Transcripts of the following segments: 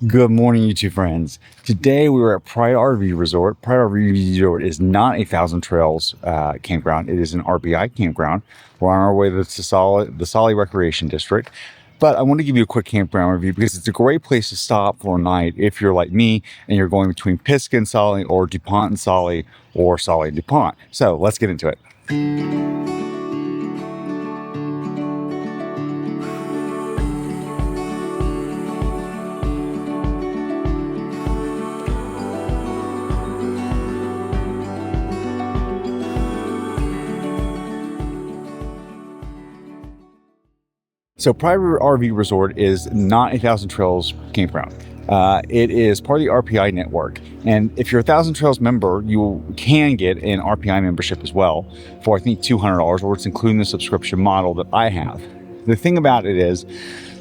Good morning, YouTube friends. Today we were at Pride RV Resort. Pride RV Resort is not a Thousand Trails campground. It is an RBI campground. We're on our way to the Tsali Recreation District. But I want to give you a quick campground review because it's a great place to stop for a night if you're like me and you're going between Pisgah and Tsali or DuPont and Tsali or Tsali and DuPont. So let's get into it. So Pride RV Resort is not a Thousand Trails campground. It is part of the RPI network. And if you're a Thousand Trails member, you can get an RPI membership as well for I think $200, or it's including the subscription model that I have. The thing about it is,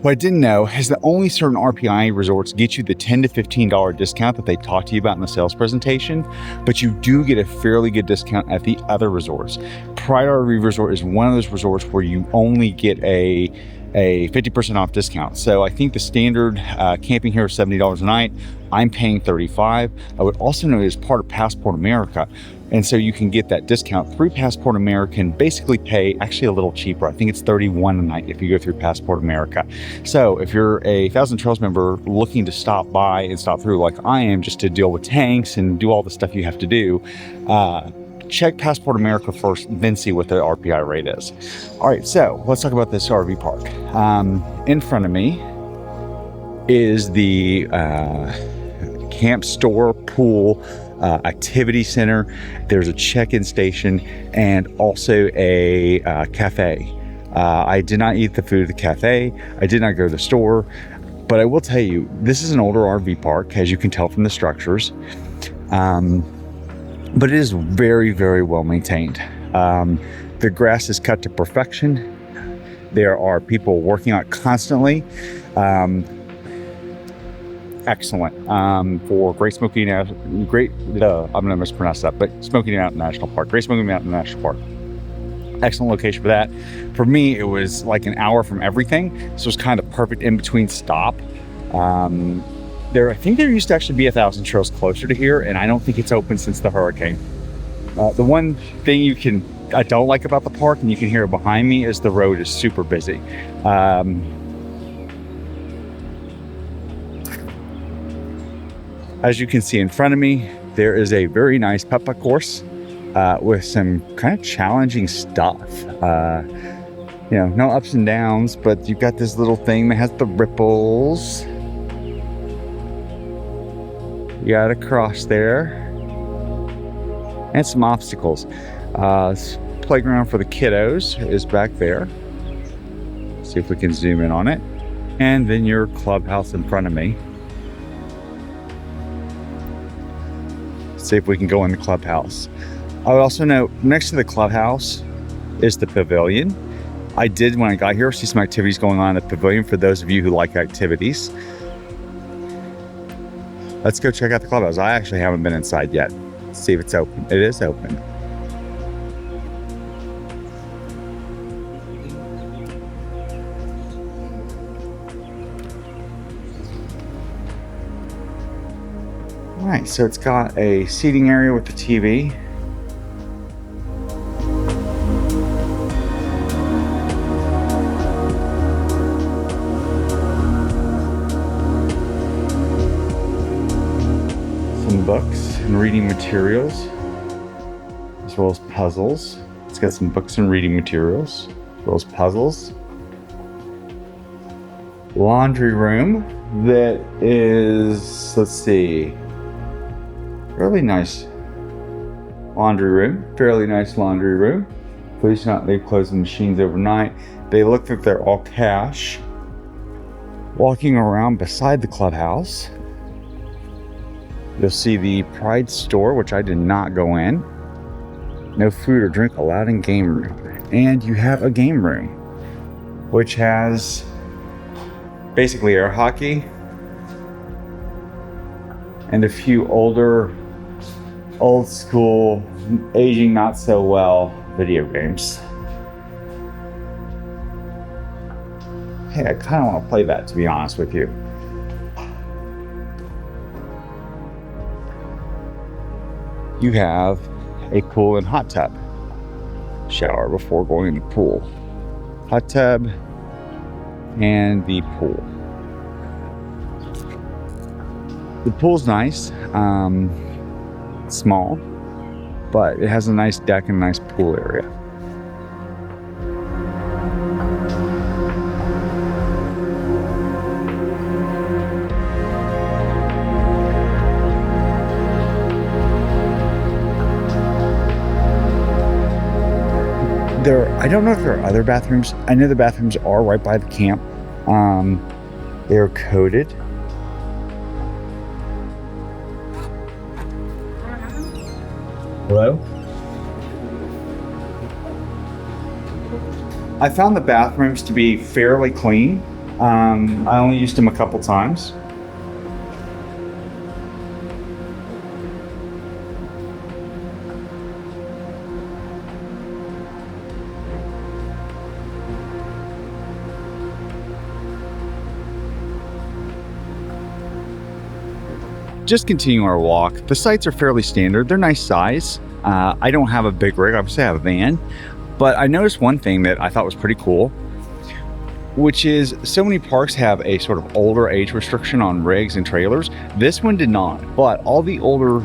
what I didn't know is that only certain RPI resorts get you the $10 to $15 discount that they talk to you about in the sales presentation, but you do get a fairly good discount at the other resorts. Pride RV Resort is one of those resorts where you only get a 50% off discount. So I think the standard camping here is $70 a night. I'm paying $35. I would also note it's part of Passport America. And so you can get that discount through Passport America and basically pay actually a little cheaper. I think it's $31 a night if you go through Passport America. So if you're a Thousand Trails member looking to stop by and stop through like I am just to deal with tanks and do all the stuff you have to do, check Passport America first, then see what the RPI rate is. All right, so let's talk about this RV park. In front of me is the camp store, pool, activity center. There's a check-in station and also a cafe. I did not eat the food at the cafe. I did not go to the store, but I will tell you, this is an older RV park, as you can tell from the structures. But it is very, very well maintained. The grass is cut to perfection. There are people working on it constantly. Excellent for Great Smoky Mountain, I'm going to mispronounce that, but Smoky Mountain National Park, Great Smoky Mountain National Park. Excellent location for that. For me, it was like an hour from everything, so it was kind of perfect in between stop. I think there used to actually be a Thousand Trails closer to here, and I don't think it's open since the hurricane. The one thing I don't like about the park, and you can hear it behind me, is the road is super busy. As you can see in front of me, there is a very nice putt-putt course with some kind of challenging stuff. No ups and downs, but you've got this little thing that has the ripples. You got a cross there and some obstacles. Playground for the kiddos is back there. See if we can zoom in on it. And then your clubhouse in front of me. See if we can go in the clubhouse. I would also note next to the clubhouse is the pavilion. I did, when I got here, see some activities going on in the pavilion for those of you who like activities. Let's go check out the clubhouse. I actually haven't been inside yet. Let's see if it's open. It is open. All right, so it's got a seating area with the TV. Some books and reading materials, as well as puzzles. It's got some books and reading materials, as well as puzzles. Laundry room that is, let's see, really nice laundry room, fairly nice laundry room. Please not leave clothes in machines overnight. They look like they're all cash. Walking around beside the clubhouse, you'll see the Pride store, which I did not go in. No food or drink allowed in game room. And you have a game room, which has basically air hockey and a few old school, aging not so well video games. Hey, I kind of want to play that, to be honest with you. you have a pool and hot tub. Shower before going in the pool. Hot tub and the pool. The pool's nice, small, but it has a nice deck and a nice pool area. I don't know if there are other bathrooms. I know the bathrooms are right by the camp. They're coded. Hello? I found the bathrooms to be fairly clean. I only used them a couple times. Just continuing our walk. The sites are fairly standard. They're nice size. I don't have a big rig. Obviously I have a van, but I noticed one thing that I thought was pretty cool, which is so many parks have a sort of older age restriction on rigs and trailers. This one did not, but all the older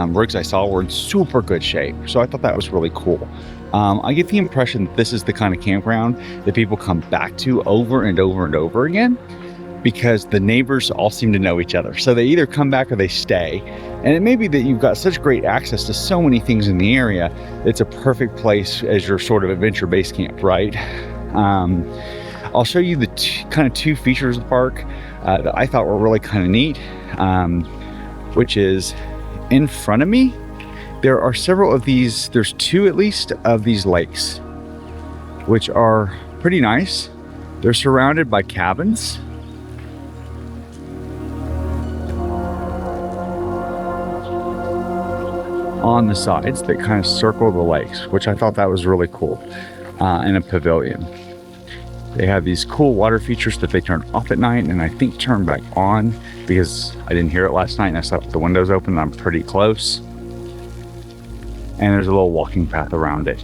rigs I saw were in super good shape. So I thought that was really cool. I get the impression that this is the kind of campground that people come back to over and over and over again, because the neighbors all seem to know each other. So they either come back or they stay. And it may be that you've got such great access to so many things in the area, it's a perfect place as your sort of adventure base camp, right? I'll show you the kind of two features of the park that I thought were really kind of neat, which is in front of me, there are several of these, there's two at least of these lakes, which are pretty nice. They're surrounded by cabins. On the sides that kind of circle the lakes, which I thought that was really cool, in a pavilion. They have these cool water features that they turn off at night and I think turn back on, because I didn't hear it last night and I slept with the windows open and I'm pretty close. And there's a little walking path around it.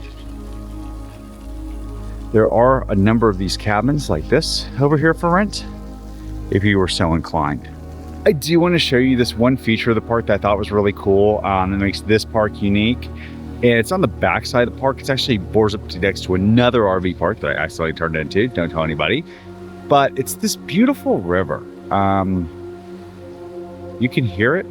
There are a number of these cabins like this over here for rent, if you were so inclined. I do want to show you this one feature of the park that I thought was really cool, that makes this park unique. And it's on the back side of the park. It's actually borders up next to another RV park that I accidentally turned into. Don't tell anybody. But it's this beautiful river. You can hear it.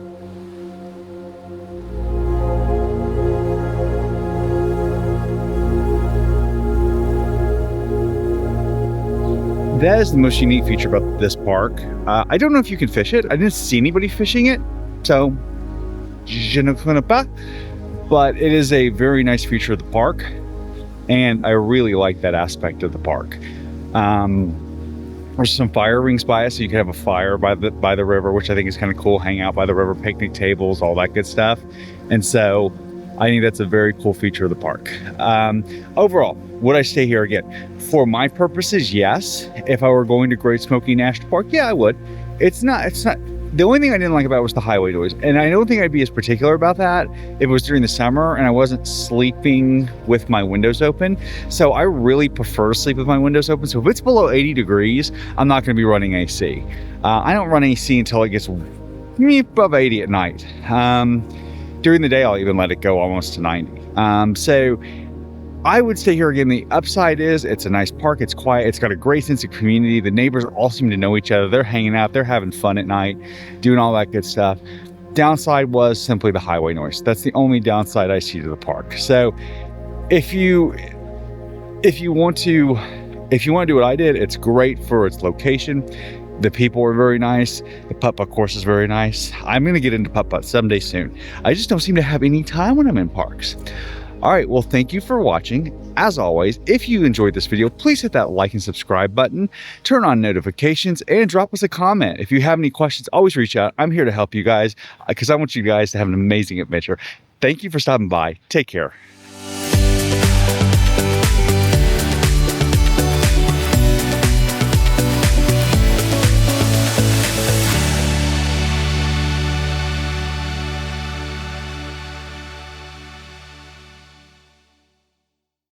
That is the most unique feature about this park. I don't know if you can fish it. I didn't see anybody fishing it, so je ne connais pas. But it is a very nice feature of the park, and I really like that aspect of the park. There's some fire rings by us, so you can have a fire by the river, which I think is kind of cool. Hang out by the river, picnic tables, all that good stuff. And so I think that's a very cool feature of the park. Overall, would I stay here again? For my purposes, yes. If I were going to Great Smoky National Park, yeah, I would. It's not, the only thing I didn't like about it was the highway noise. And I don't think I'd be as particular about that if it was during the summer and I wasn't sleeping with my windows open. So I really prefer to sleep with my windows open. So if it's below 80 degrees, I'm not gonna be running AC. I don't run AC until it gets above 80 at night. During the day, I'll even let it go almost to 90. So I would stay here again. The upside is it's a nice park. It's quiet. It's got a great sense of community. The neighbors all seem to know each other. They're hanging out. They're having fun at night, doing all that good stuff. Downside was simply the highway noise. That's the only downside I see to the park. So if you want to do what I did, it's great for its location. The people are very nice. The putt-putt course is very nice. I'm going to get into putt-putt someday soon. I just don't seem to have any time when I'm in parks. All right, well, thank you for watching. As always, if you enjoyed this video, please hit that like and subscribe button, turn on notifications, and drop us a comment. If you have any questions, always reach out. I'm here to help you guys because I want you guys to have an amazing adventure. Thank you for stopping by. Take care.